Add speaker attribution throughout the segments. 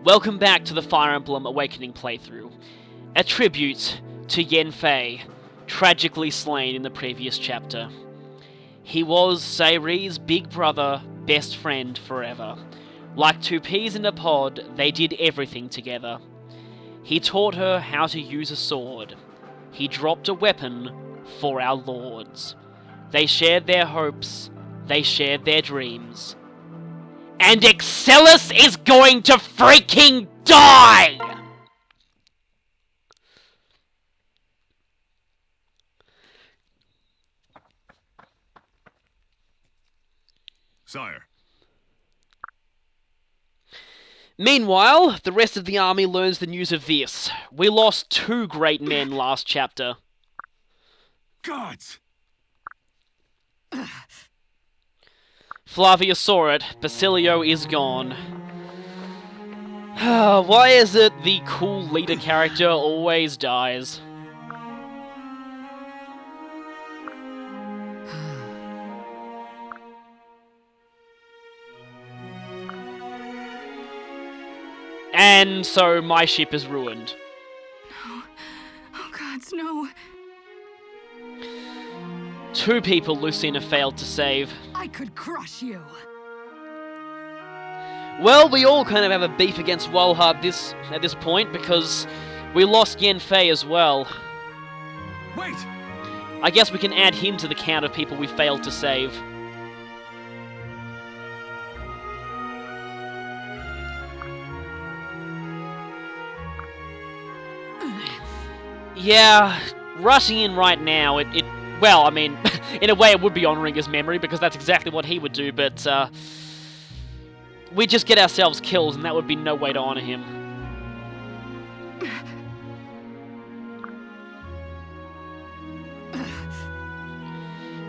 Speaker 1: Welcome back to the Fire Emblem Awakening playthrough, a tribute to Yanfei, tragically slain in the previous chapter. He was Sayri's big brother, best friend forever. Like two peas in a pod, they did everything together. He taught her how to use a sword. He dropped a weapon for our lords. They shared their hopes, they shared their dreams. And Excellus is going to freaking die!
Speaker 2: Sire.
Speaker 1: Meanwhile, the rest of the army learns the news of this. We lost 2 great men last chapter.
Speaker 2: Gods!
Speaker 1: Flavia saw it. Basilio is gone. Why is it the cool leader character always dies? And so my ship is ruined.
Speaker 3: No. Oh gods, no.
Speaker 1: 2 people Lucina failed to save.
Speaker 3: I could crush you.
Speaker 1: Well, we all kind of have a beef against Walhart at this point, because we lost Yanfei as well.
Speaker 2: Wait!
Speaker 1: I guess we can add him to the count of people we failed to save. Yeah, rushing in right now, well, I mean, in a way it would be honouring his memory, because that's exactly what he would do, but, we'd just get ourselves killed, and that would be no way to honour him.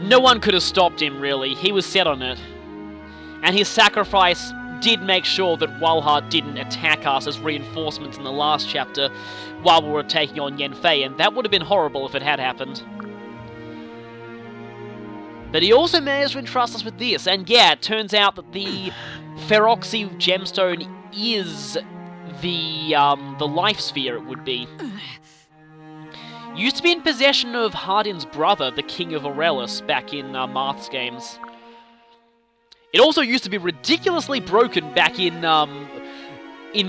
Speaker 1: No one could have stopped him, really. He was set on it. And his sacrifice did make sure that Walhart didn't attack us as reinforcements in the last chapter while we were taking on Yanfei, and that would have been horrible if it had happened. But he also managed to entrust us with this, and yeah, it turns out that the Feroxy gemstone is the life sphere it would be. Used to be in possession of Hardin's brother, the King of Aurelis, back in Marth's games. It also used to be ridiculously broken back in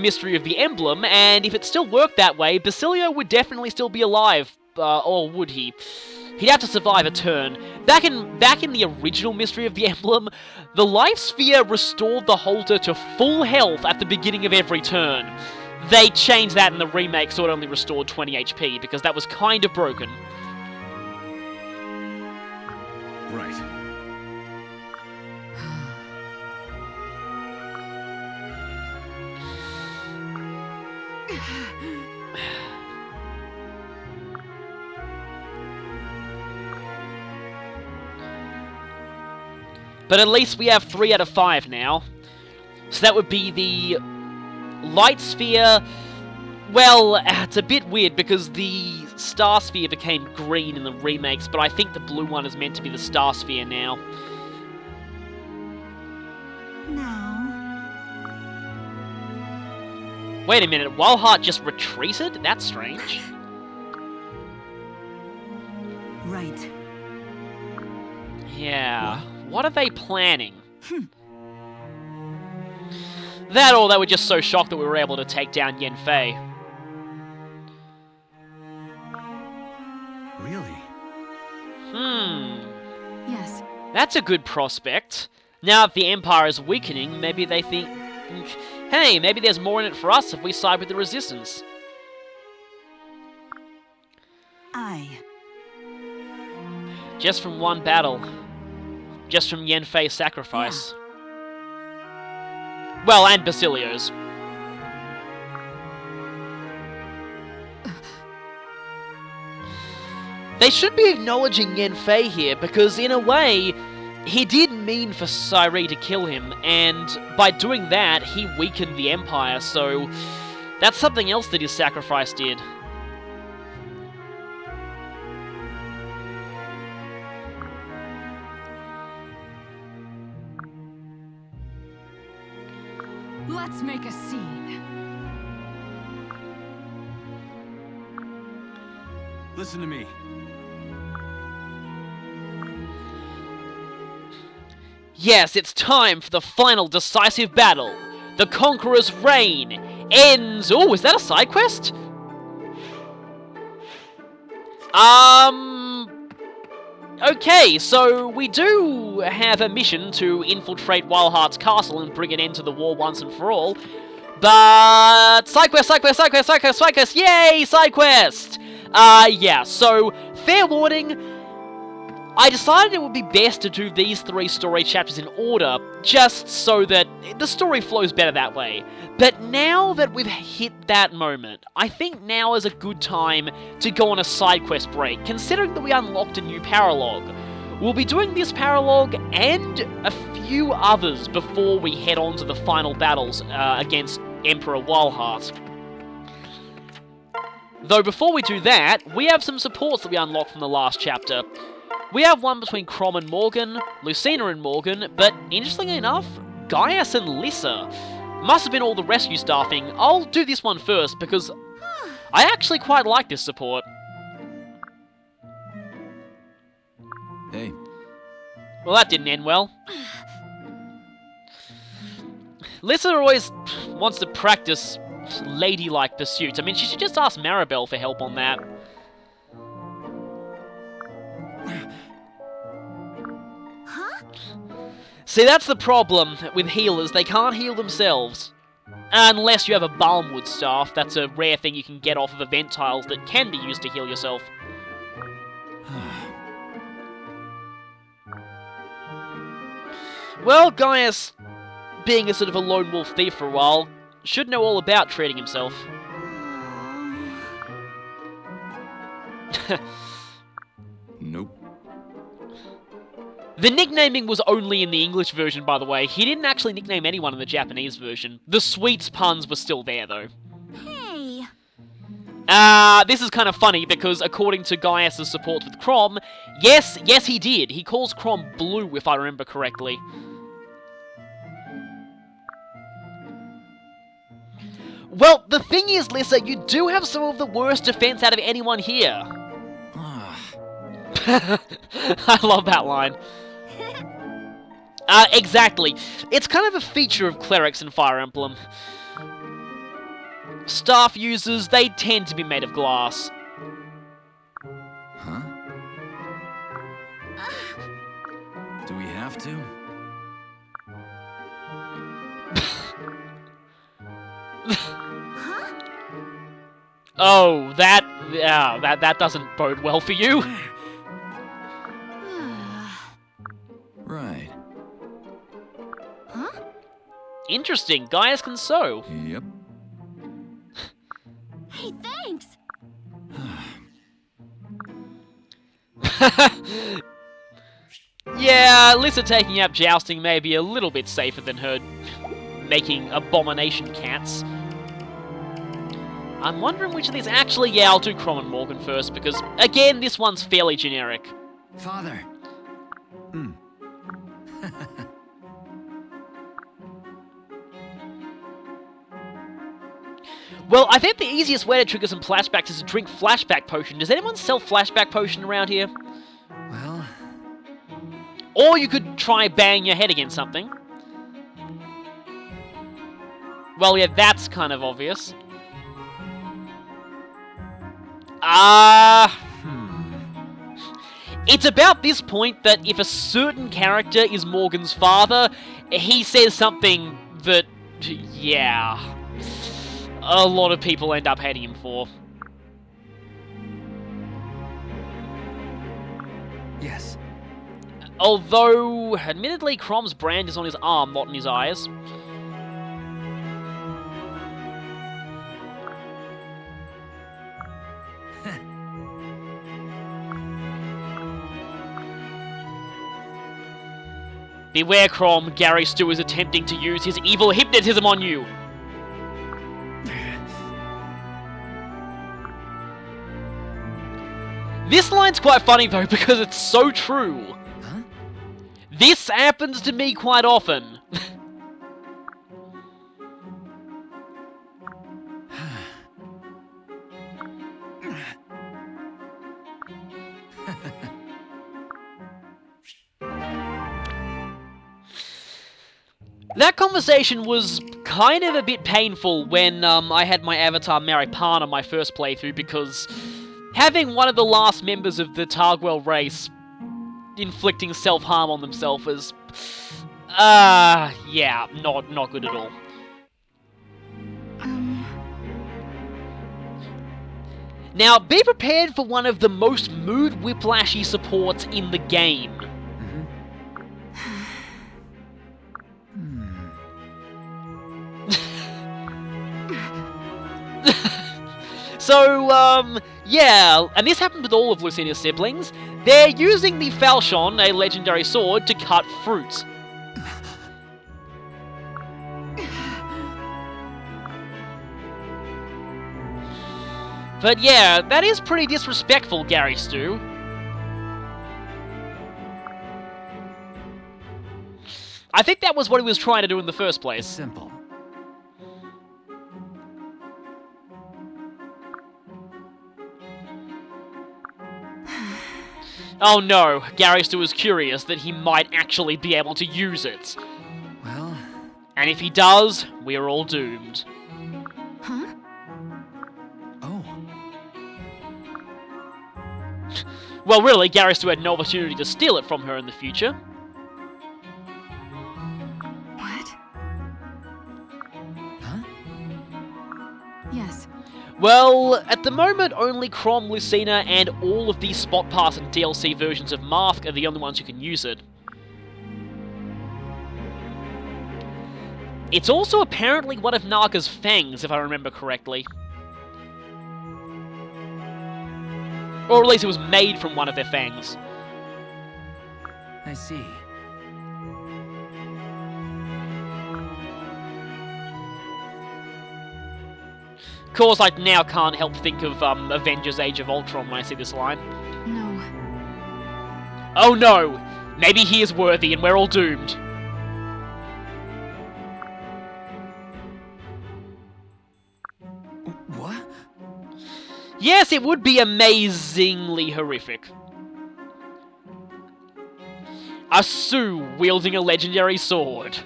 Speaker 1: Mystery of the Emblem, and if it still worked that way, Basilio would definitely still be alive, or would he? He'd have to survive a turn. Back in the original Mystery of the Emblem, the life sphere restored the holder to full health at the beginning of every turn. They changed that in the remake, so it only restored 20 HP, because that was kind of broken.
Speaker 2: Right.
Speaker 1: But at least we have 3 out of 5 now. So that would be the light sphere. Well, it's a bit weird because the star sphere became green in the remakes, but I think the blue one is meant to be the star sphere now.
Speaker 3: Now.
Speaker 1: Wait a minute, Walhart just retreated? That's strange.
Speaker 3: Right.
Speaker 1: Yeah. What are they planning? That or they were just so shocked that we were able to take down Yanfei.
Speaker 2: Really?
Speaker 3: Yes.
Speaker 1: That's a good prospect. Now that the Empire is weakening, maybe they think, hey, maybe there's more in it for us if we side with the Resistance. Just from one battle. Just from Yanfei's sacrifice. Yeah. Well, and Basilio's. They should be acknowledging Yanfei here, because in a way, he did mean for Sayri to kill him, and by doing that, he weakened the Empire, so that's something else that his sacrifice did.
Speaker 3: Let's make a scene.
Speaker 2: Listen to me.
Speaker 1: Yes, it's time for the final decisive battle. The Conqueror's reign ends... Oh, is that a side quest? Okay, so we do have a mission to infiltrate Wildheart's castle and bring an end to the war once and for all. But... Side quest, side quest, side quest, side quest, side quest, yay, side quest! Yeah, so, fair warning, I decided it would be best to do these 3 story chapters in order, just so that the story flows better that way. But now that we've hit that moment, I think now is a good time to go on a side quest break, considering that we unlocked a new Paralog. We'll be doing this Paralog and a few others before we head on to the final battles against Emperor Wildheart. Though before we do that, we have some supports that we unlocked from the last chapter. We have one between Crom and Morgan, Lucina and Morgan, but interestingly enough, Gaius and Lissa. Must have been all the rescue staffing. I'll do this one first because I actually quite like this support.
Speaker 2: Hey.
Speaker 1: Well, that didn't end well. Lissa always wants to practice ladylike pursuits. I mean, she should just ask Maribel for help on that. See, that's the problem with healers. They can't heal themselves. Unless you have a Balmwood staff. That's a rare thing you can get off of event tiles that can be used to heal yourself. Well, Gaius, being a sort of a lone wolf thief for a while, should know all about treating himself.
Speaker 2: Nope.
Speaker 1: The nicknaming was only in the English version, by the way. He didn't actually nickname anyone in the Japanese version. The sweets puns were still there, though.
Speaker 3: Hey.
Speaker 1: This is kind of funny, because according to Gaius' support with Crom, yes, he did. He calls Crom Blue, if I remember correctly. Well, the thing is, Lissa, you do have some of the worst defense out of anyone here. I love that line. Exactly. It's kind of a feature of clerics in Fire Emblem. Staff users, they tend to be made of glass.
Speaker 2: Huh? Do we have to?
Speaker 1: Oh, that doesn't bode well for you.
Speaker 2: Right.
Speaker 3: Huh?
Speaker 1: Interesting. Gaius can sew.
Speaker 2: Yep.
Speaker 3: Hey, thanks.
Speaker 1: Yeah, Lissa taking up jousting may be a little bit safer than her making abomination cats. I'm wondering which of these actually... Yeah, I'll do Crom and Morgan first, because, again, this one's fairly generic.
Speaker 2: Father.
Speaker 1: Well, I think the easiest way to trigger some flashbacks is to drink Flashback Potion. Does anyone sell Flashback Potion around here?
Speaker 2: Well...
Speaker 1: Or you could try bang your head against something. Well, yeah, that's kind of obvious. It's about this point that if a certain character is Morgan's father, he says something that, yeah, a lot of people end up hating him for.
Speaker 2: Yes.
Speaker 1: Although, admittedly, Crom's brand is on his arm, not in his eyes. Beware, Crom. Gary Stu is attempting to use his evil hypnotism on you. This line's quite funny, though, because it's so true.
Speaker 2: Huh?
Speaker 1: This happens to me quite often. That conversation was kind of a bit painful when I had my avatar Maripana my first playthrough, because having one of the last members of the Targwell race inflicting self-harm on themselves is... yeah, not good at all. Now, be prepared for one of the most mood whiplashy supports in the game. So, yeah, and this happened with all of Lucina's siblings. They're using the Falchion, a legendary sword, to cut fruit. But yeah, that is pretty disrespectful, Gary Stu. I think that was what he was trying to do in the first place.
Speaker 2: It's simple.
Speaker 1: Oh no, Gary Stu was curious that he might actually be able to use it.
Speaker 2: Well...
Speaker 1: And if he does, we're all doomed.
Speaker 3: Huh?
Speaker 2: Oh.
Speaker 1: Well, really, Gary Stu had no opportunity to steal it from her in the future.
Speaker 4: What?
Speaker 2: Huh?
Speaker 4: Yes.
Speaker 1: Well, at the moment, only Chrom, Lucina, and all of the Spot Pass and DLC versions of Mask are the only ones who can use it. It's also apparently one of Naga's fangs, if I remember correctly. Or at least it was made from one of their fangs.
Speaker 2: I see.
Speaker 1: Of course, I now can't help think of Avengers Age of Ultron when I see this line.
Speaker 4: No.
Speaker 1: Oh no! Maybe he is worthy and we're all doomed.
Speaker 2: What?
Speaker 1: Yes, it would be amazingly horrific. A Sue wielding a legendary sword.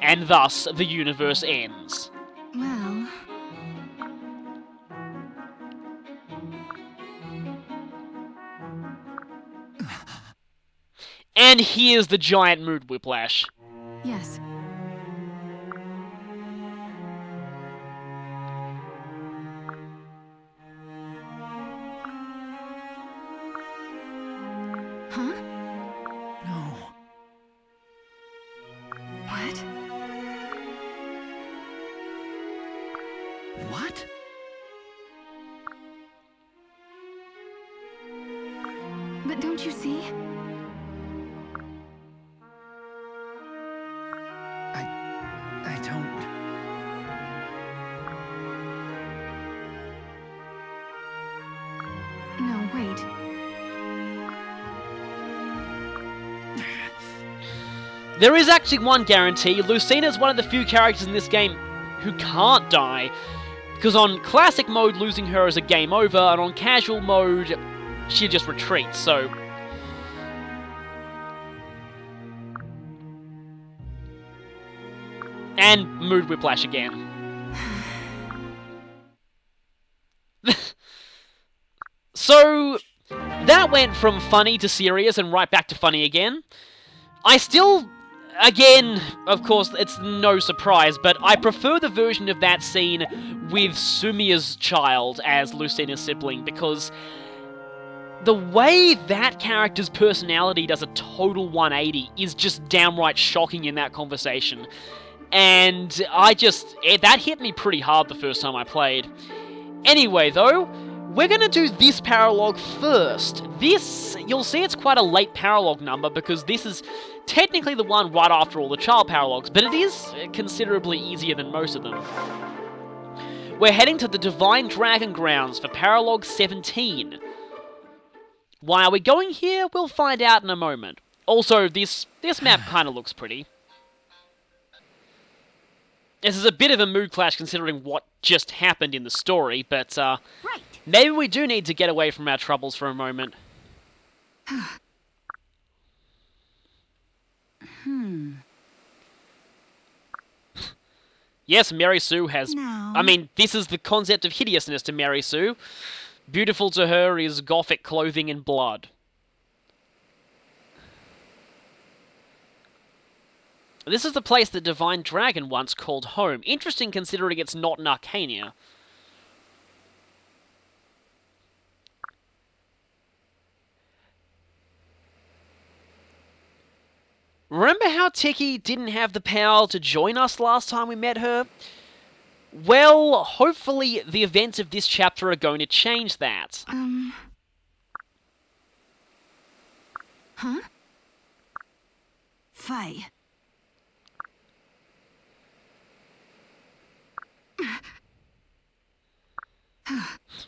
Speaker 1: And thus, the universe ends.
Speaker 4: Well...
Speaker 1: And here's the giant mood whiplash.
Speaker 4: Yes. Huh?
Speaker 2: No.
Speaker 4: What?
Speaker 2: What?
Speaker 4: But don't you see?
Speaker 2: I don't...
Speaker 4: No, wait.
Speaker 1: There is actually one guarantee. Lucina's one of the few characters in this game who can't die. Because on classic mode, losing her is a game over, and on casual mode, she just retreats, so... And mood whiplash again. So, that went from funny to serious and right back to funny again. I still, again, of course, it's no surprise, but I prefer the version of that scene with Sumia's child as Lucina's sibling, because the way that character's personality does a total 180 is just downright shocking in that conversation. And that hit me pretty hard the first time I played. Anyway, though, we're going to do this Paralog first. This, you'll see it's quite a late Paralog number, because this is technically the one right after all the child Paralogs, but it is considerably easier than most of them. We're heading to the Divine Dragon Grounds for Paralog 17. Why are we going here? We'll find out in a moment. Also, this map kind of looks pretty. This is a bit of a mood clash considering what just happened in the story, but
Speaker 3: Right.
Speaker 1: maybe we do need to get away from our troubles for a moment. Yes, Mary Sue has...
Speaker 3: No.
Speaker 1: I mean, this is the concept of hideousness to Mary Sue. Beautiful to her is gothic clothing and blood. This is the place the Divine Dragon once called home. Interesting considering it's not in Arcania. Remember how Tiki didn't have the power to join us last time we met her? Well, hopefully the events of this chapter are going to change that.
Speaker 4: Huh? Faye.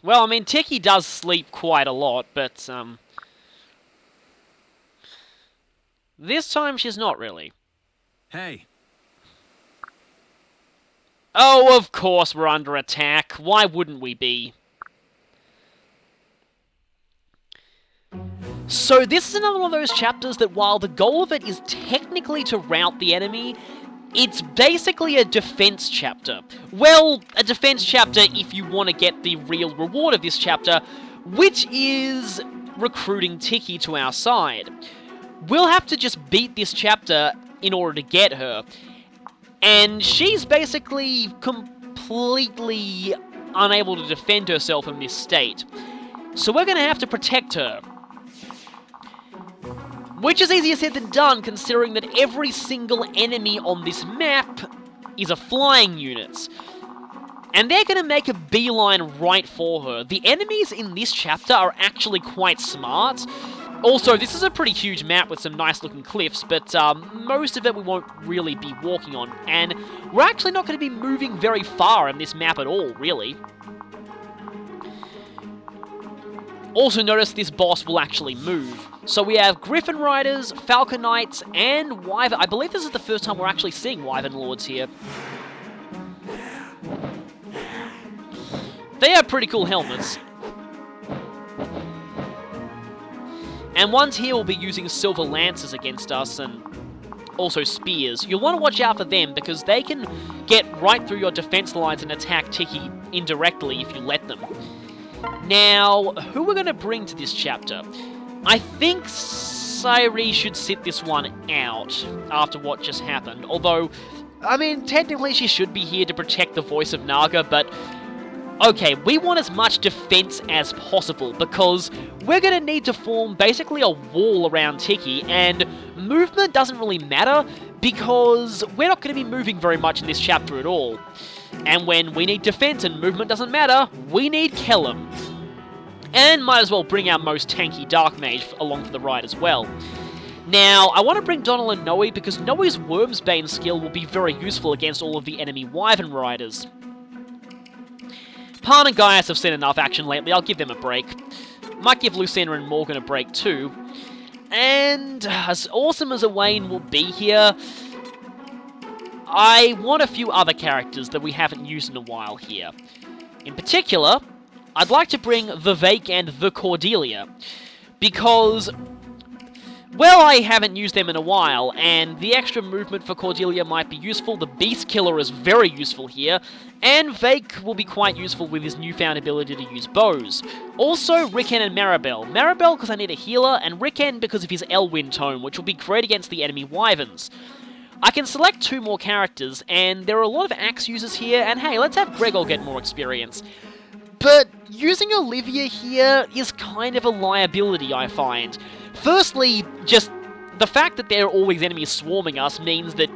Speaker 1: Well, I mean, Tiki does sleep quite a lot, but, this time she's not really.
Speaker 2: Hey,
Speaker 1: Oh, of course we're under attack. Why wouldn't we be? So this is another one of those chapters that while the goal of it is technically to rout the enemy, it's basically a defense chapter. Well, a defense chapter if you want to get the real reward of this chapter, which is recruiting Tiki to our side. We'll have to just beat this chapter in order to get her. And she's basically completely unable to defend herself in this state. So we're going to have to protect her. Which is easier said than done, considering that every single enemy on this map is a flying unit. And they're going to make a beeline right for her. The enemies in this chapter are actually quite smart. Also, this is a pretty huge map with some nice looking cliffs, but most of it we won't really be walking on. And we're actually not going to be moving very far in this map at all, really. Also notice this boss will actually move. So we have Griffin Riders, Falcon Knights, and Wyvern. I believe this is the first time we're actually seeing Wyvern Lords here. They have pretty cool helmets. And ones here will be using Silver Lances against us, and also Spears. You'll want to watch out for them, because they can get right through your defense lines and attack Tiki indirectly if you let them. Now, who we're going to bring to this chapter? I think Sairi should sit this one out after what just happened. Although, I mean, technically she should be here to protect the voice of Naga, but... okay, we want as much defense as possible, because we're going to need to form basically a wall around Tiki, and movement doesn't really matter, because we're not going to be moving very much in this chapter at all. And when we need defense and movement doesn't matter, we need Kellum. And might as well bring our most tanky Dark Mage along for the ride as well. Now, I want to bring Donal and Noe, because Noe's Wormsbane skill will be very useful against all of the enemy Wyvern Riders. Pan and Gaius have seen enough action lately, I'll give them a break. Might give Lucina and Morgan a break too. And as awesome as Owain will be here, I want a few other characters that we haven't used in a while here. In particular, I'd like to bring Vivek and the Cordelia, because, well, I haven't used them in a while, and the extra movement for Cordelia might be useful. The Beast Killer is very useful here, and Vake will be quite useful with his newfound ability to use bows. Also, Ricken and Maribel. Maribel because I need a healer, and Ricken because of his Elwyn tome, which will be great against the enemy Wyverns. I can select 2 more characters, and there are a lot of axe users here, and hey, let's have Gregor get more experience. But using Olivia here is kind of a liability, I find. Firstly, just the fact that there are always enemies swarming us means that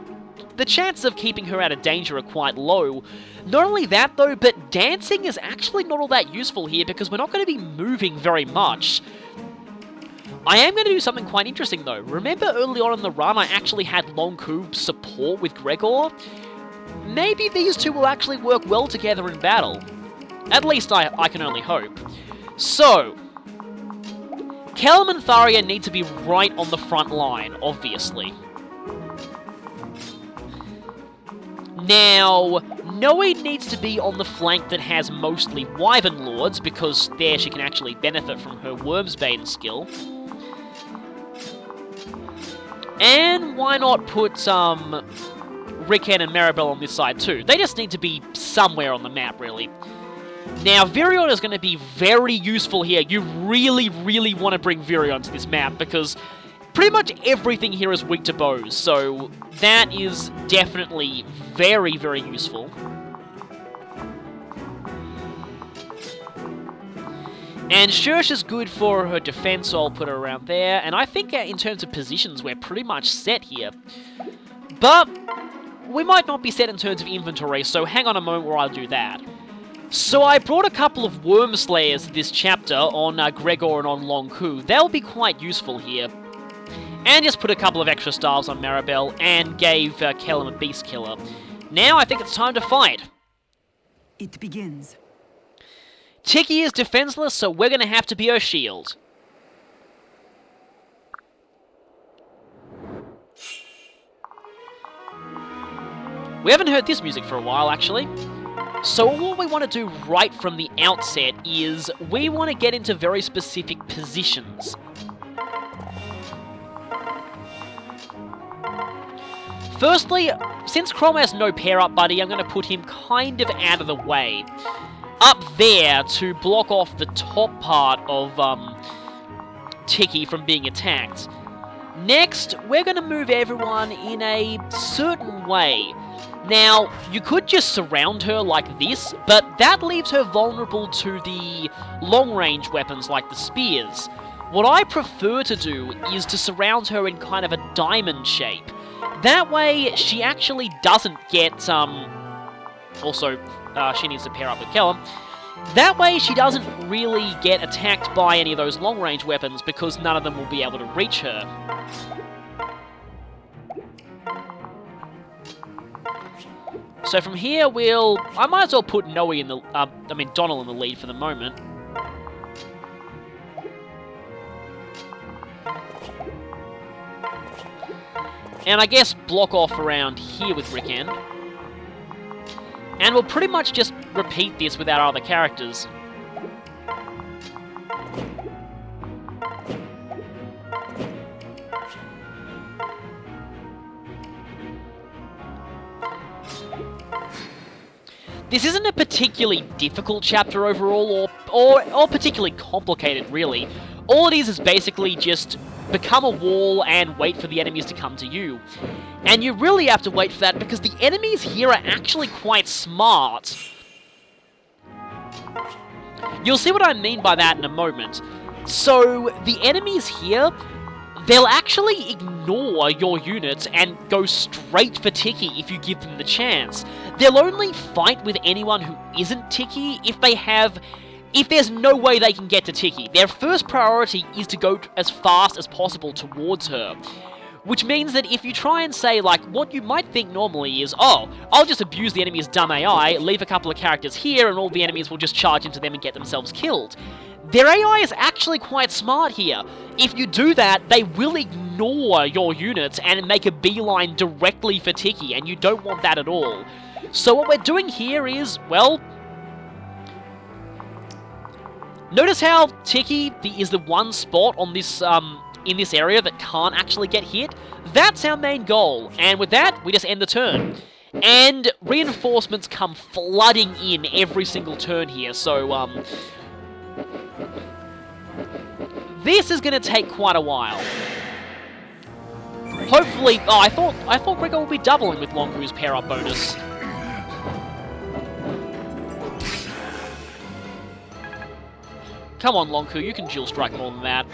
Speaker 1: the chances of keeping her out of danger are quite low. Not only that though, but dancing is actually not all that useful here because we're not going to be moving very much. I am going to do something quite interesting though. Remember early on in the run I actually had Lonku support with Gregor? Maybe these two will actually work well together in battle. At least I can only hope. So, Kellum and Tharia need to be right on the front line, obviously. Now, Noe needs to be on the flank that has mostly Wyvern Lords, because there she can actually benefit from her Wormsbane skill. And why not put, Rickon and Maribel on this side too. They just need to be somewhere on the map, really. Now, Virion is going to be very useful here. You really, really want to bring Virion to this map, because pretty much everything here is weak to bows, so that is definitely very, very useful. And Shursh is good for her defense, so I'll put her around there. And I think in terms of positions, we're pretty much set here. But we might not be set in terms of inventory, so hang on a moment where I'll do that. So I brought a couple of Worm Slayers this chapter on Gregor and on Long Ku. They'll be quite useful here. And just put a couple of extra stars on Maribel and gave Kellum a Beast Killer. Now I think it's time to fight.
Speaker 5: It begins.
Speaker 1: Tiki is defenseless, so we're going to have to be her shield. We haven't heard this music for a while, actually. So what we want to do right from the outset is we want to get into very specific positions. Firstly, since Chrome has no pair-up buddy, I'm going to put him kind of out of the way. Up there to block off the top part of Tiki from being attacked. Next, we're going to move everyone in a certain way. Now, you could just surround her like this, but that leaves her vulnerable to the long-range weapons like the spears. What I prefer to do is to surround her in kind of a diamond shape. That way, she actually doesn't get, also, she needs to pair up with Kellum. That way, she doesn't really get attacked by any of those long-range weapons, because none of them will be able to reach her. So from here, I might as well put Donal in the lead for the moment. And I guess block off around here with Rickon. And we'll pretty much just repeat this with our other characters. This isn't a particularly difficult chapter overall, or particularly complicated, really. All it is basically just become a wall and wait for the enemies to come to you. And you really have to wait for that because the enemies here are actually quite smart. You'll see what I mean by that in a moment. So, the enemies here, they'll actually ignore your units and go straight for Tiki if you give them the chance. They'll only fight with anyone who isn't Tiki if there's no way they can get to Tiki. Their first priority is to go as fast as possible towards her. Which means that if you try and say, like, what you might think normally is, oh, I'll just abuse the enemy's dumb AI, leave a couple of characters here, and all the enemies will just charge into them and get themselves killed. Their AI is actually quite smart here. If you do that, they will ignore your units and make a beeline directly for Tiki, and you don't want that at all. So what we're doing here is, well, notice how Tiki is the one spot on this, in this area that can't actually get hit? That's our main goal, and with that, we just end the turn. And reinforcements come flooding in every single turn here, so, this is going to take quite a while. Hopefully, oh, I thought Gregor would be doubling with Long Ku's pair-up bonus. Come on, Long Ku, you can dual strike more than that.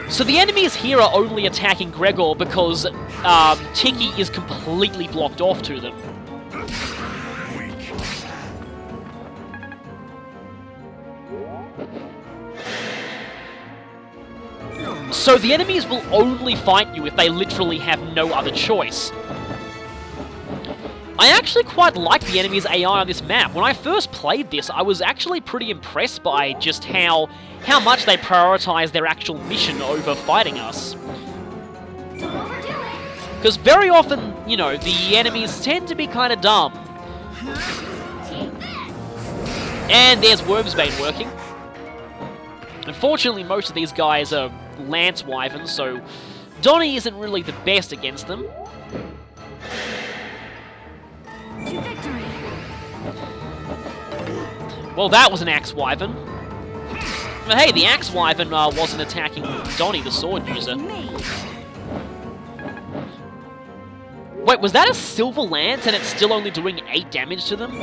Speaker 1: So the enemies here are only attacking Gregor because Tiki is completely blocked off to them. So the enemies will only fight you if they literally have no other choice. I actually quite like the enemy's AI on this map. When I first played this, I was actually pretty impressed by just how much they prioritize their actual mission over fighting us. Because very often, you know, the enemies tend to be kind of dumb. And there's Wormsbane working. Unfortunately, most of these guys are Lance Wyverns, so Donnie isn't really the best against them. Well, that was an Axe Wyvern. But hey, the Axe Wyvern wasn't attacking Donnie, the sword user. Wait, was that a Silver Lance and it's still only doing 8 damage to them?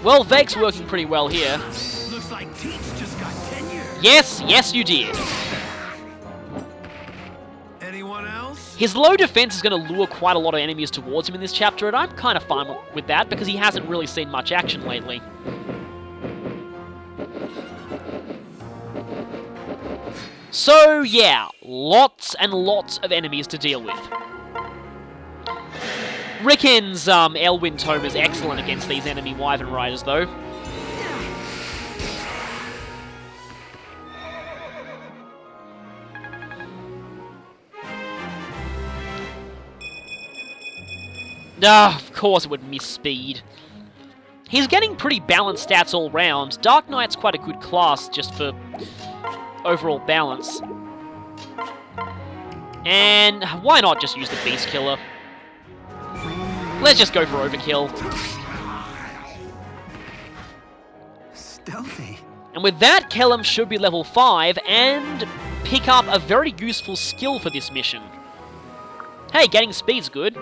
Speaker 1: Well, Vake's working pretty well here.
Speaker 2: Looks like Teach just got tenure.
Speaker 1: Yes, you did.
Speaker 2: Anyone else?
Speaker 1: His low defense is going to lure quite a lot of enemies towards him in this chapter, and I'm kind of fine with that because he hasn't really seen much action lately. So, yeah, lots and lots of enemies to deal with. Ricken's Elwyn Tome is excellent against these enemy Wyvern Riders, though. Of course it would miss speed. He's getting pretty balanced stats all round. Dark Knight's quite a good class just for overall balance. And why not just use the Beast Killer? Let's just go for overkill.
Speaker 2: Stealthy.
Speaker 1: And with that, Kellum should be level 5 and pick up a very useful skill for this mission. Hey, gaining speed's good.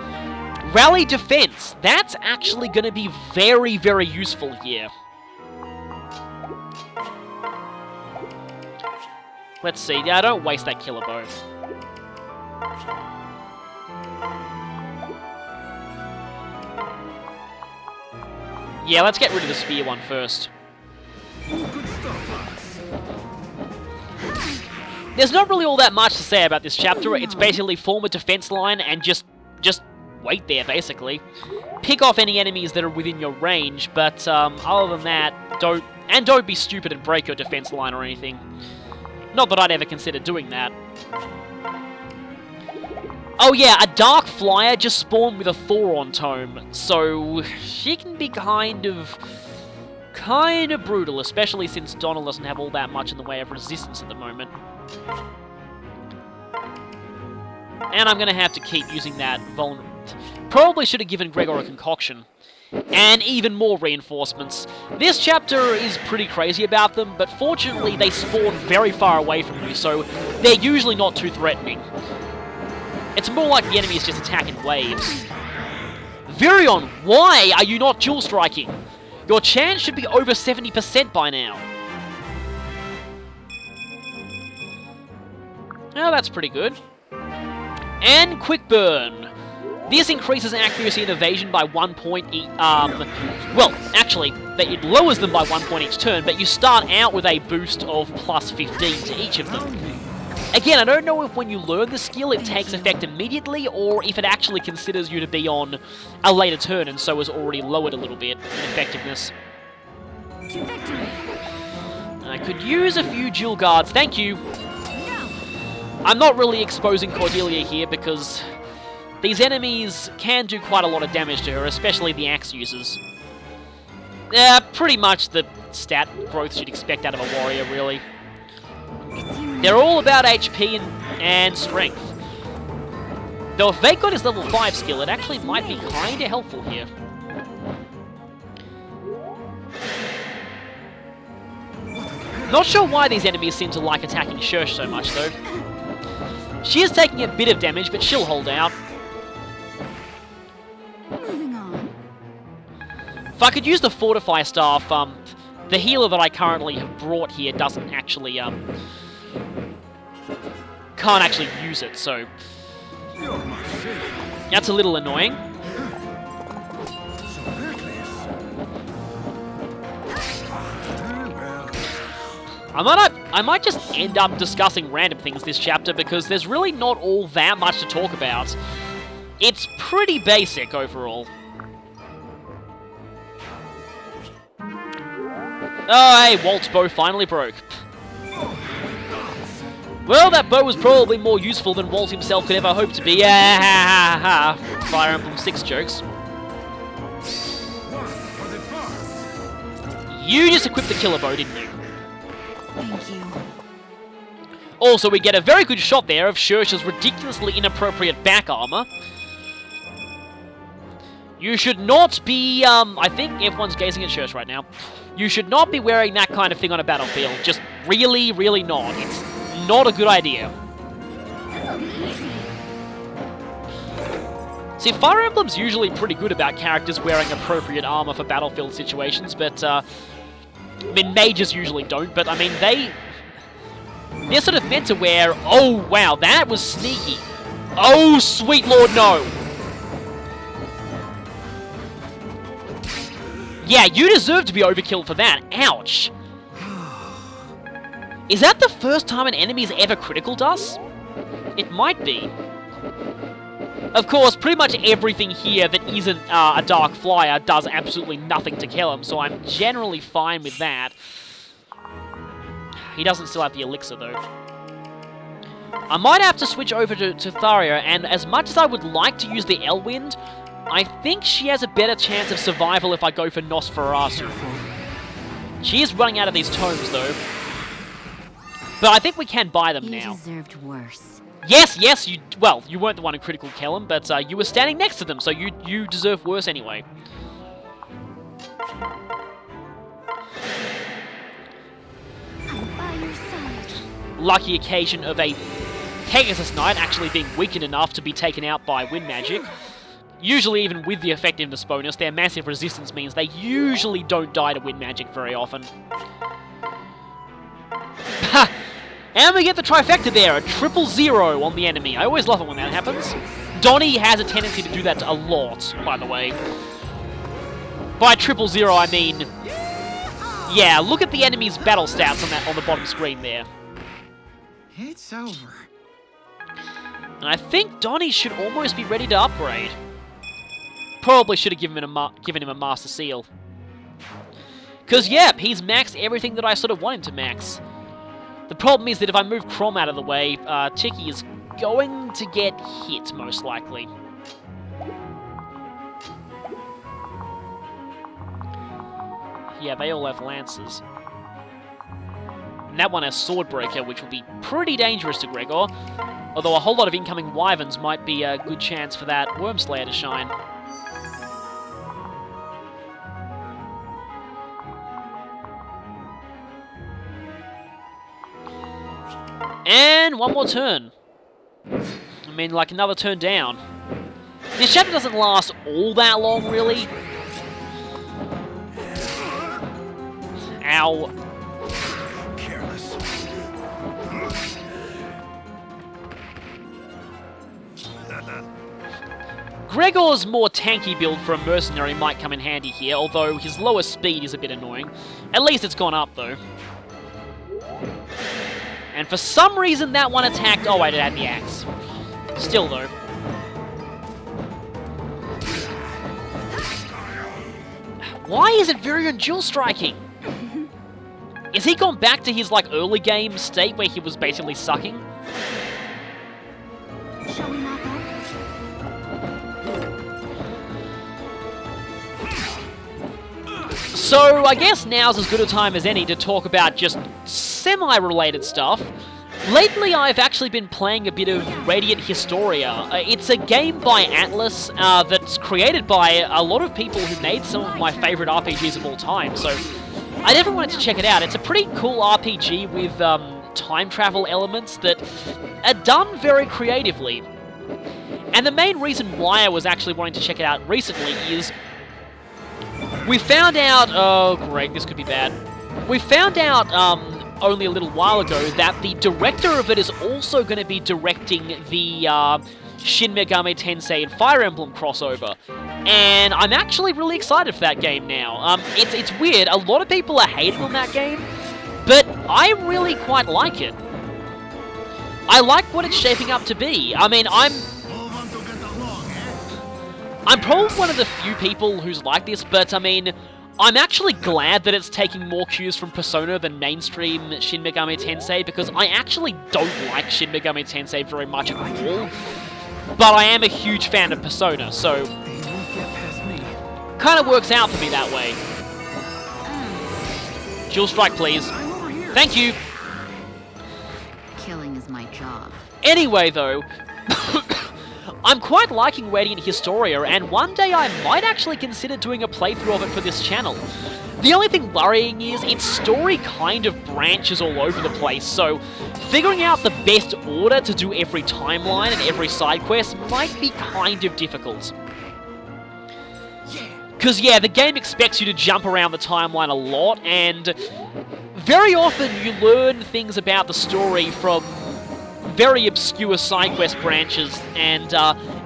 Speaker 1: Rally Defense. That's actually going to be very, very useful here. Let's see. Yeah, don't waste that killer bow. Yeah, let's get rid of the spear one first. There's not really all that much to say about this chapter. It's basically form a defense line and just wait there, basically. Pick off any enemies that are within your range, but other than that, don't be stupid and break your defense line or anything. Not that I'd ever consider doing that. Oh yeah, a Dark Flyer just spawned with a Thoron Tome, so she can be kind of brutal, especially since Donald doesn't have all that much in the way of resistance at the moment. And I'm going to have to keep using that vulnerable. Probably should have given Gregor a concoction. And even more reinforcements. This chapter is pretty crazy about them, but fortunately they spawn very far away from you, so they're usually not too threatening. It's more like the enemies just attack in waves. Virion, why are you not dual striking? Your chance should be over 70% by now. Oh, that's pretty good. And Quick Burn. This increases accuracy and evasion by 1 point each, well, actually, it lowers them by 1 point each turn, but you start out with a boost of plus 15 to each of them. Again, I don't know if when you learn the skill it takes effect immediately, or if it actually considers you to be on a later turn and so has already lowered a little bit in effectiveness. I could use a few dual guards, thank you! I'm not really exposing Cordelia here because these enemies can do quite a lot of damage to her, especially the axe users. Pretty much the stat growth you'd expect out of a warrior, really. They're all about HP and strength. Though if Vake got his level 5 skill, it actually might be kinda helpful here. Not sure why these enemies seem to like attacking Shursh so much, though. She is taking a bit of damage, but she'll hold out.
Speaker 4: Moving on.
Speaker 1: If I could use the Fortify Staff, the healer that I currently have brought here doesn't actually, can't actually use it, so that's a little annoying. I might just end up discussing random things this chapter because there's really not all that much to talk about. It's pretty basic overall. Oh, hey, Walt's bow finally broke. Well, that bow was probably more useful than Walt himself could ever hope to be. Fire Emblem 6 jokes. You just equipped the killer bow, didn't you?
Speaker 4: Thank you.
Speaker 1: Also, we get a very good shot there of Shursh's ridiculously inappropriate back armor. You should not be, I think everyone's gazing at church right now. You should not be wearing that kind of thing on a battlefield. Just really, really not. It's not a good idea. See, Fire Emblem's usually pretty good about characters wearing appropriate armor for battlefield situations, but, I mean, mages usually don't, but, I mean, they're sort of meant to wear... Oh, wow, that was sneaky. Oh, sweet lord, no. Yeah, you deserve to be overkilled for that. Ouch. Is that the first time an enemy's ever critical us? It might be. Of course, pretty much everything here that isn't a Dark Flyer does absolutely nothing to kill him, so I'm generally fine with that. He doesn't still have the elixir, though. I might have to switch over to Tharia, and as much as I would like to use the Elwind, I think she has a better chance of survival if I go for Nosferatu. She is running out of these tomes, though. But I think we can buy them now.
Speaker 4: You deserved worse.
Speaker 1: Yes, yes, you... Well, you weren't the one who critical kill him, but you were standing next to them, so you deserve worse anyway.
Speaker 3: I'm by your side.
Speaker 1: Lucky occasion of a Pegasus Knight actually being weakened enough to be taken out by Wind Magic. Usually, even with the effectiveness bonus, their massive resistance means they usually don't die to Wind Magic very often. Ha! And we get the trifecta there, a 000 on the enemy. I always love it when that happens. Donnie has a tendency to do that a lot, by the way. By 000, I mean... Yeah, look at the enemy's battle stats on the bottom screen there.
Speaker 2: It's over.
Speaker 1: And I think Donnie should almost be ready to upgrade. Probably should have given him a Master Seal. Because, yep, he's maxed everything that I sort of want him to max. The problem is that if I move Crom out of the way, Tiki is going to get hit, most likely. Yeah, they all have Lances. And that one has Swordbreaker, which will be pretty dangerous to Gregor. Although a whole lot of incoming Wyverns might be a good chance for that Wormslayer to shine. And one more turn. I mean, like another turn down. This chapter doesn't last all that long, really. Ow.
Speaker 2: Careless.
Speaker 1: Gregor's more tanky build for a mercenary might come in handy here, although his lower speed is a bit annoying. At least it's gone up, though. And for some reason, that one attacked... Oh, wait, it had the axe. Still, though. Why is it Virion dual striking? Is he gone back to his, like, early game state where he was basically sucking?
Speaker 3: Shall we mop up?
Speaker 1: So, I guess now's as good a time as any to talk about just semi-related stuff. Lately, I've actually been playing a bit of Radiant Historia. It's a game by Atlas that's created by a lot of people who made some of my favorite RPGs of all time, so I never wanted to check it out. It's a pretty cool RPG with time travel elements that are done very creatively. And the main reason why I was actually wanting to check it out recently is we found out... Oh, great, this could be bad. We found out only a little while ago that the director of it is also going to be directing the Shin Megami Tensei and Fire Emblem crossover. And I'm actually really excited for that game now. It's weird, a lot of people are hating on that game, but I really quite like it. I like what it's shaping up to be. I mean, I'm probably one of the few people who's like this, but I mean, I'm actually glad that it's taking more cues from Persona than mainstream Shin Megami Tensei, because I actually don't like Shin Megami Tensei very much at all. But I am a huge fan of Persona, so kind of works out for me that way. Dual strike, please. Thank you.
Speaker 4: Killing is my job.
Speaker 1: Anyway, though, I'm quite liking Radiant Historia, and one day I might actually consider doing a playthrough of it for this channel. The only thing worrying is its story kind of branches all over the place, so figuring out the best order to do every timeline and every side quest might be kind of difficult. Because, yeah, the game expects you to jump around the timeline a lot, and very often you learn things about the story from very obscure side quest branches, and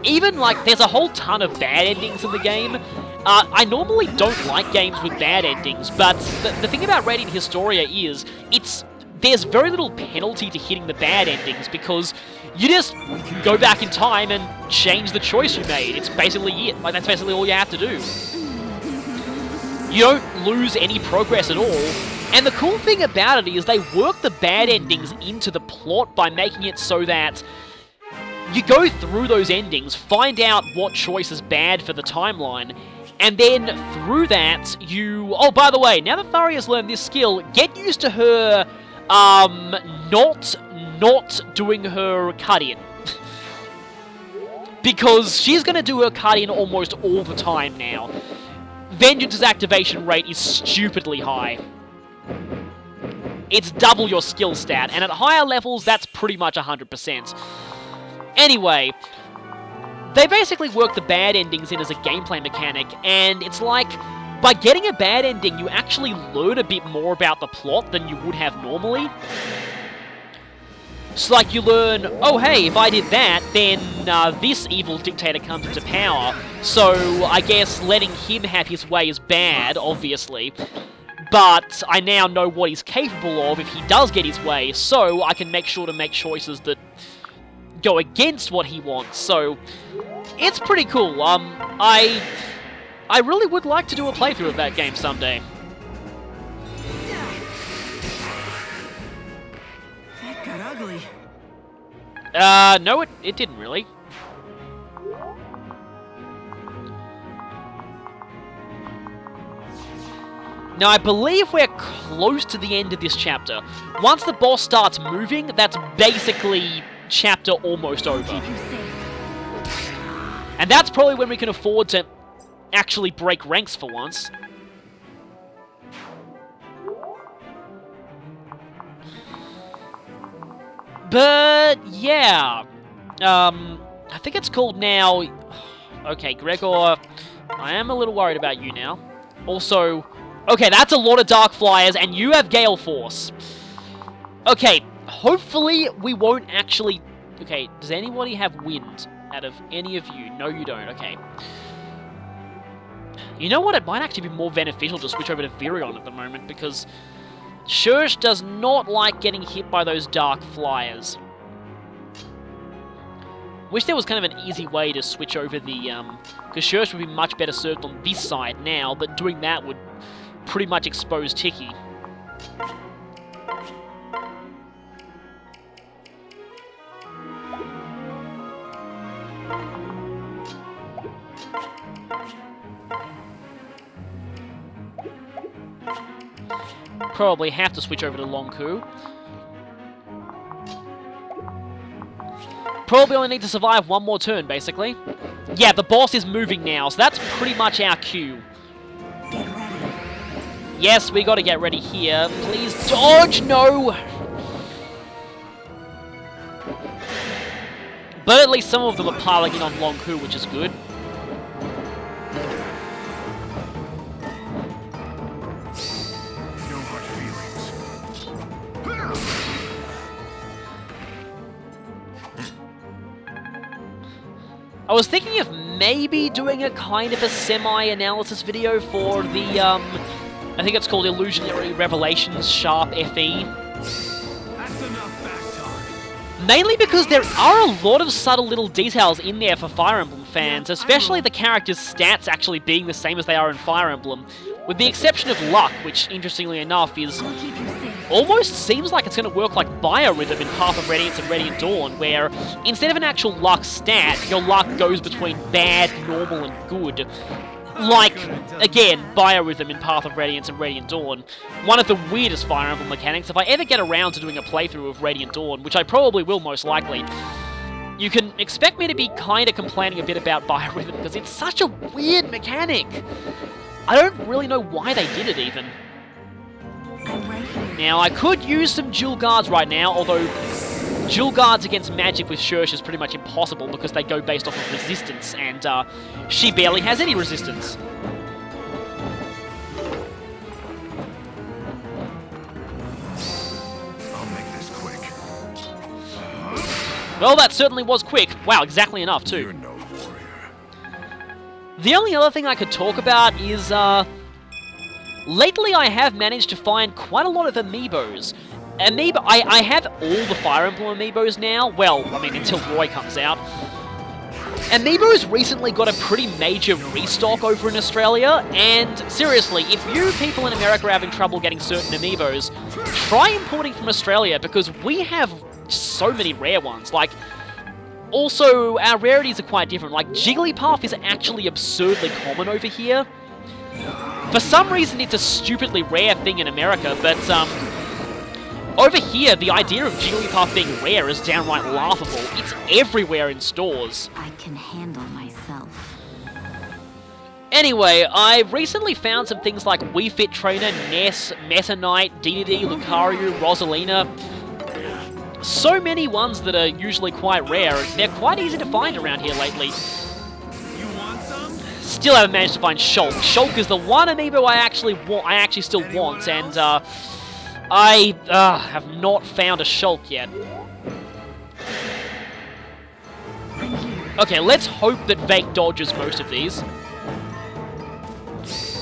Speaker 1: even, like, there's a whole ton of bad endings in the game. I normally don't like games with bad endings, but the thing about Radiant Historia is, there's very little penalty to hitting the bad endings, because you just go back in time and change the choice you made. It's basically it. Like, that's basically all you have to do. You don't lose any progress at all. And the cool thing about it is they work the bad endings into the plot by making it so that you go through those endings, find out what choice is bad for the timeline, and then through that you... Oh, by the way, now that Tharia's learned this skill, get used to her not doing her cut-in. Because she's going to do her cut-in almost all the time now. Vengeance's activation rate is stupidly high. It's double your skill stat, and at higher levels, that's pretty much 100%. Anyway, they basically work the bad endings in as a gameplay mechanic, and it's like, by getting a bad ending, you actually learn a bit more about the plot than you would have normally. So, like, you learn, oh, hey, if I did that, then this evil dictator comes into power, so I guess letting him have his way is bad, obviously. But I now know what he's capable of if he does get his way, so I can make sure to make choices that go against what he wants. So it's pretty cool. I really would like to do a playthrough of that game someday.
Speaker 5: That got ugly.
Speaker 1: No, it didn't really. Now, I believe we're close to the end of this chapter. Once the boss starts moving, that's basically chapter almost over. And that's probably when we can afford to actually break ranks for once. But, yeah. I think it's called now... Okay, Gregor, I am a little worried about you now. Also... Okay, that's a lot of Dark Flyers, and you have Gale Force. Okay, hopefully we won't actually... Okay, does anybody have Wind out of any of you? No, you don't. Okay. You know what? It might actually be more beneficial to switch over to Virion at the moment, because Shursh does not like getting hit by those Dark Flyers. Wish there was kind of an easy way to switch over the... Because Shursh would be much better served on this side now, but doing that would pretty much expose Tiki. Probably have to switch over to Longku. Probably only need to survive one more turn, basically. Yeah, the boss is moving now, so that's pretty much our cue.
Speaker 5: Get ready.
Speaker 1: Yes, we gotta get ready here. Please dodge! No! But at least some of them are piling in on Longku, which is good.
Speaker 2: No hard feelings.
Speaker 1: I was thinking of maybe doing a kind of a semi-analysis video for the, I think it's called Illusionary Revelations Sharp FE.
Speaker 2: That's enough back talk.
Speaker 1: Mainly because there are a lot of subtle little details in there for Fire Emblem fans, especially the characters' stats actually being the same as they are in Fire Emblem, with the exception of luck, which, interestingly enough, is
Speaker 3: I'll keep you safe.
Speaker 1: almost seems like it's going to work like Biorhythm in Path of Radiance and Radiant Dawn, where instead of an actual luck stat, your luck goes between bad, normal, and good. Like, again, Biorhythm in Path of Radiance and Radiant Dawn. One of the weirdest Fire Emblem mechanics. If I ever get around to doing a playthrough of Radiant Dawn, which I probably will most likely, you can expect me to be kind of complaining a bit about biorhythm, because it's such a weird mechanic. I don't really know why they did it, even.
Speaker 5: I'm right here.
Speaker 1: Now, I could use some dual guards right now, although dual guards against magic with Shersh is pretty much impossible because they go based off of resistance, and she barely has any resistance.
Speaker 2: I'll make this quick.
Speaker 1: Well, that certainly was quick. Wow, exactly enough, too.
Speaker 2: You're no warrior.
Speaker 1: The only other thing I could talk about is, lately I have managed to find quite a lot of amiibos. I have all the Fire Emblem amiibos now. Well, I mean, until Roy comes out. Amiibos recently got a pretty major restock over in Australia, and seriously, if you people in America are having trouble getting certain amiibos, try importing from Australia, because we have so many rare ones. Like, also, our rarities are quite different. Like, Jigglypuff is actually absurdly common over here. For some reason, it's a stupidly rare thing in America, but, over here, the idea of Jigglypuff being rare is downright laughable. It's everywhere in stores.
Speaker 3: I can handle myself.
Speaker 1: Anyway, I recently found some things like Wii Fit Trainer, Ness, Meta Knight, DDD, Lucario, Rosalina. So many ones that are usually quite rare, and they're quite easy to find around here lately.
Speaker 2: You want some?
Speaker 1: Still haven't managed to find Shulk. Shulk is the one amiibo I actually still want, and I have not found a Shulk yet. Okay, let's hope that Vake dodges most of these.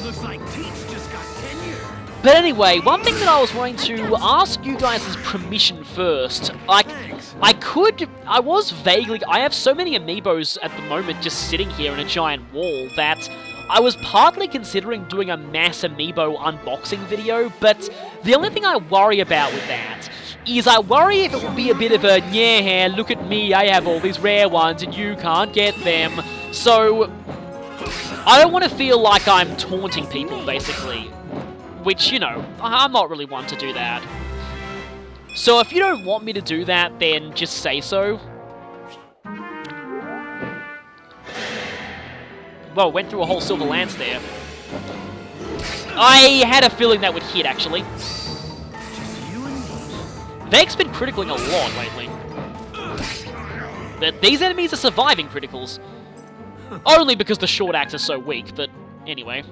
Speaker 2: Looks like Teach just got tenure.
Speaker 1: But anyway, one thing that I was wanting to ask you guys' permission first. I have so many amiibos at the moment just sitting here in a giant wall that I was partly considering doing a mass amiibo unboxing video, but the only thing I worry about with that is I worry if it will be a bit of a, yeah, look at me, I have all these rare ones and you can't get them. So, I don't want to feel like I'm taunting people, basically. Which, you know, I'm not really one to do that. So if you don't want me to do that, then just say so. Well, went through a whole Silver Lance there. I had a feeling that would hit, actually. Vake's been criticalling a lot lately. But these enemies are surviving criticals. Only because the short axe is so weak, but anyway.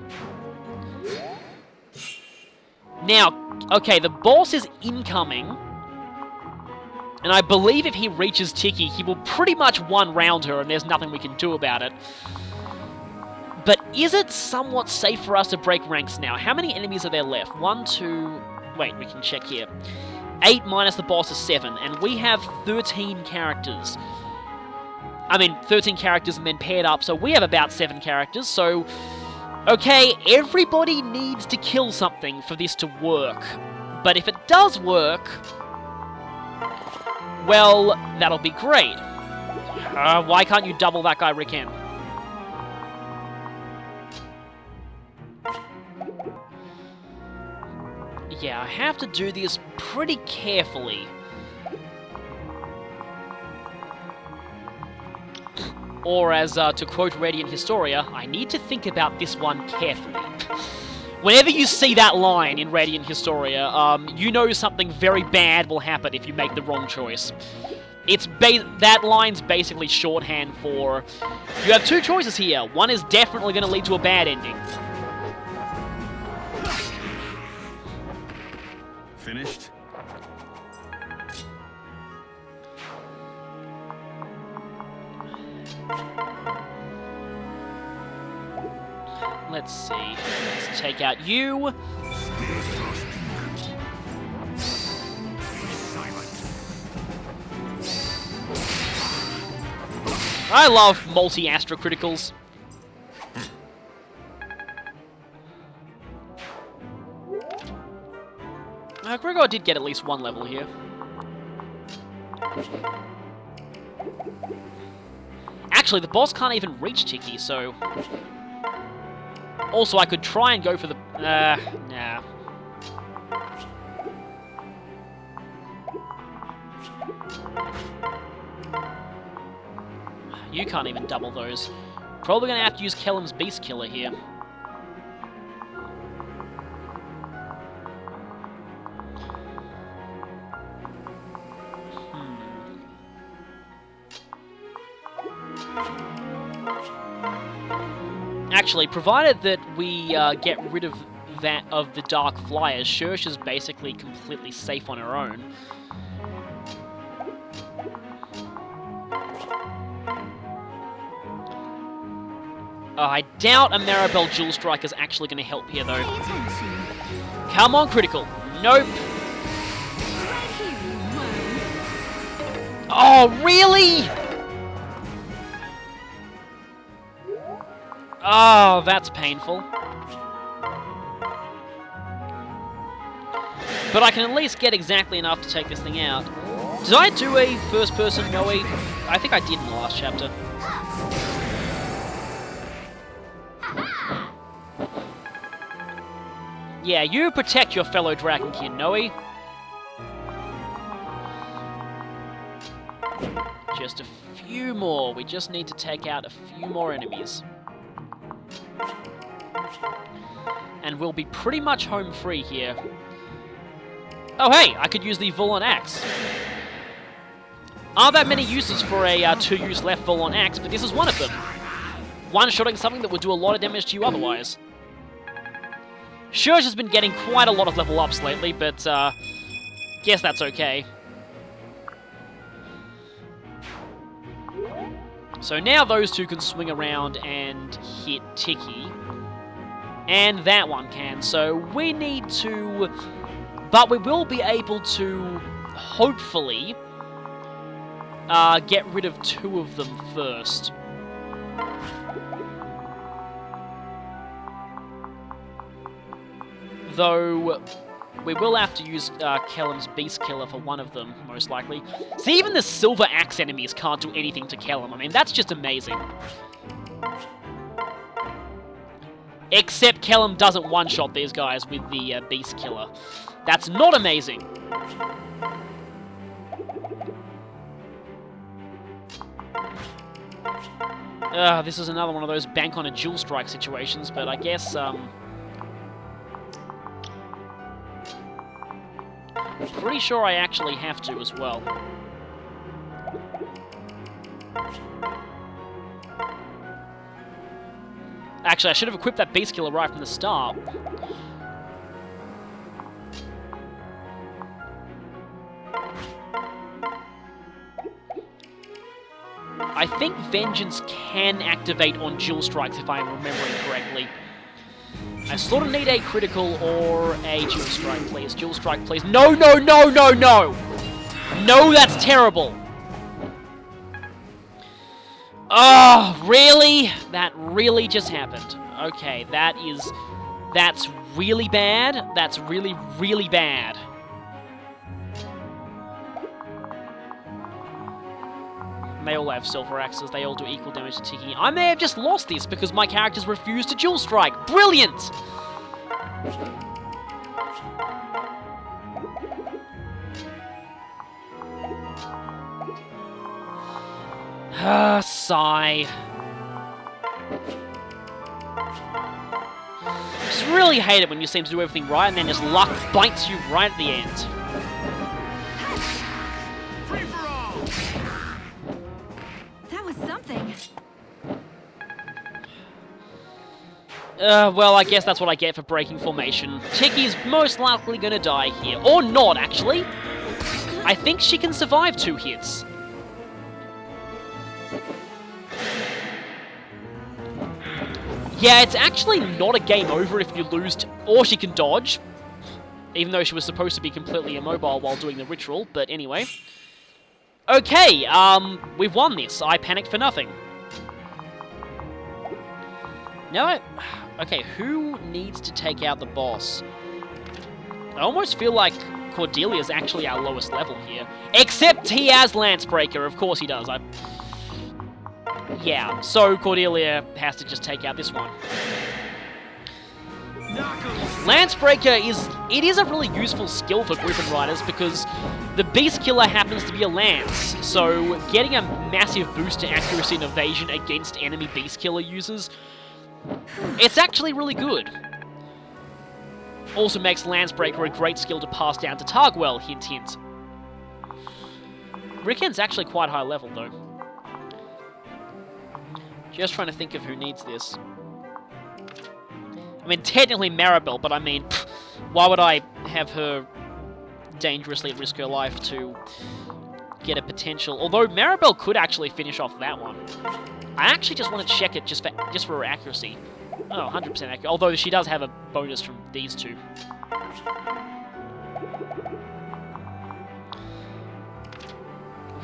Speaker 1: Now, okay, the boss is incoming. And I believe if he reaches Tiki, he will pretty much one-round her, and there's nothing we can do about it. But is it somewhat safe for us to break ranks now? How many enemies are there left? 1, 2... Wait, we can check here. 8 minus the boss is 7, and we have 13 characters. I mean, 13 characters and then paired up, so we have about 7 characters, so... Okay, everybody needs to kill something for this to work. But if it does work... well, that'll be great. Why can't you double that guy, Riken? Yeah, I have to do this pretty carefully. Or as, to quote Radiant Historia, I need to think about this one carefully. Whenever you see that line in Radiant Historia, you know something very bad will happen if you make the wrong choice. That line's basically shorthand for... You have 2 choices here. One is definitely going to lead to a bad ending.
Speaker 2: Finished?
Speaker 1: Let's see. Let's take out you. I love multi-Astra criticals. Gregor did get at least 1 level here. Actually, the boss can't even reach Tiki, so... Also, I could try and go for the... nah. You can't even double those. Probably gonna have to use Kellam's Beast Killer here. Actually, provided that we get rid of the Dark Flyers, Shersh is basically completely safe on her own. I doubt a Maribel Jewel Strike is actually going to help here, though.
Speaker 4: Pay attention.
Speaker 1: Come on, critical. Nope.
Speaker 4: Right here, you worm.
Speaker 1: Oh, really? Oh, that's painful. But I can at least get exactly enough to take this thing out. Did I do a first-person Moe? I think I did in the last chapter. Yeah, you protect your fellow Dragonkin, Noe. Just a few more. We just need to take out a few more enemies. And we'll be pretty much home free here. Oh hey, I could use the Volon Axe. Aren't that many uses for a 2-use left Volon Axe, but this is one of them. One-shotting something that would do a lot of damage to you otherwise. Shersh has been getting quite a lot of level ups lately, but guess that's okay. So now those two can swing around and hit Tiki. And that one can, so we need to... But we will be able to, hopefully, get rid of 2 of them first. Though, we will have to use Kellam's Beast Killer for one of them, most likely. See, even the Silver Axe enemies can't do anything to Kellam. I mean, that's just amazing. Except Kellam doesn't one-shot these guys with the Beast Killer. That's not amazing. This is another one of those bank on a Jewel Strike situations, but I guess, pretty sure I actually have to as well. Actually, I should have equipped that Beast Killer right from the start. I think Vengeance can activate on Jewel Strikes, if I'm remembering correctly. I sort of need a critical or a Jewel Strike, please. Jewel Strike, please. No, no, no, no, no! No, that's terrible! Oh, really? That really just happened. Okay, that's really bad. That's really, really bad. They all have Silver Axes. They all do equal damage to Tiki. I may have just lost this because my characters refused to Jewel Strike. Brilliant! Sigh. Just really hate it when you seem to do everything right and then just luck bites you right at the end.
Speaker 2: Free for all!
Speaker 4: That was something.
Speaker 1: Well, I guess that's what I get for breaking formation. Tiki's most likely gonna die here. Or not, actually. I think she can survive 2 hits. Yeah, it's actually not a game over if you lose, or she can dodge. Even though she was supposed to be completely immobile while doing the ritual, but anyway. Okay, we've won this. I panicked for nothing. Now, okay, who needs to take out the boss? I almost feel like Cordelia's actually our lowest level here. Except he has Lancebreaker, of course he does. Yeah, so Cordelia has to just take out this one. Lancebreaker is a really useful skill for Griffin Riders because the Beast Killer happens to be a lance, so getting a massive boost to accuracy and evasion against enemy Beast Killer users, it's actually really good. Also makes Lancebreaker a great skill to pass down to Targwell, hint hint. Ricken's actually quite high level though. Just trying to think of who needs this. I mean, technically Maribel, but I mean, why would I have her dangerously risk her life to get a potential... Although Maribel could actually finish off that one. I actually just want to check it just for her accuracy. Oh, 100% accurate. Although she does have a bonus from these two.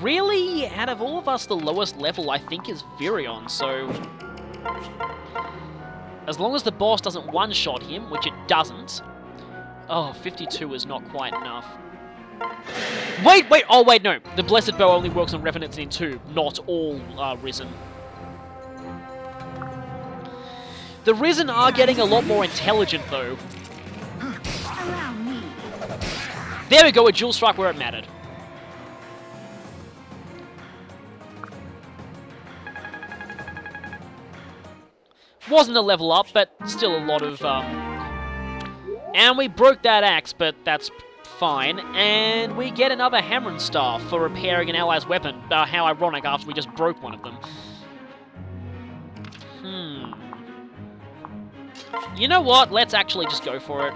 Speaker 1: Really, out of all of us, the lowest level, I think, is Virion, so... As long as the boss doesn't one-shot him, which it doesn't... Oh, 52 is not quite enough. Wait! Oh, wait, no. The Blessed Bow only works on Revenants in 2, not all Risen. The Risen are getting a lot more intelligent, though.
Speaker 5: Allow me.
Speaker 1: There we go, a dual strike where it mattered. Wasn't a level up, but still a lot of... And we broke that axe, but that's fine. And we get another Hammer and Staff for repairing an ally's weapon. How ironic after we just broke one of them. You know what? Let's actually just go for it.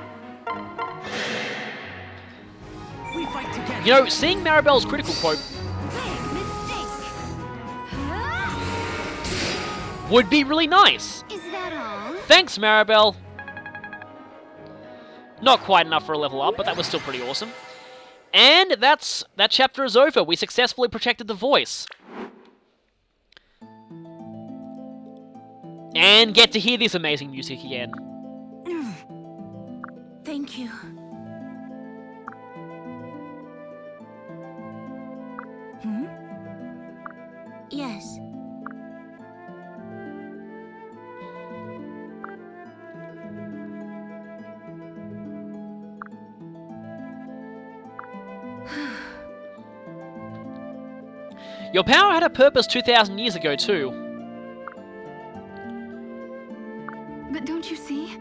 Speaker 5: We fight together.
Speaker 1: You know, seeing Maribel's critical quote
Speaker 5: Big mistake. Huh?
Speaker 1: would be really nice.
Speaker 3: Is that all?
Speaker 1: Thanks, Maribel. Not quite enough for a level up, but that was still pretty awesome. And that chapter is over. We successfully protected the voice. And get to hear this amazing music again.
Speaker 5: Thank you.
Speaker 3: Yes.
Speaker 1: Your power had a purpose 2,000 years ago, too.
Speaker 4: But don't you see?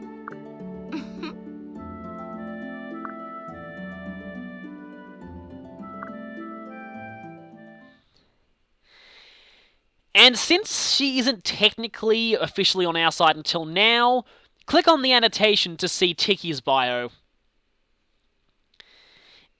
Speaker 1: And since she isn't technically officially on our side until now, click on the annotation to see Tiki's bio.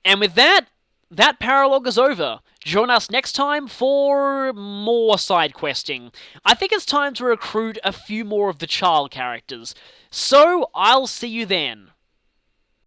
Speaker 1: And with that Paralog is over. Join us next time for more side questing. I think it's time to recruit a few more of the child characters. So, I'll see you then.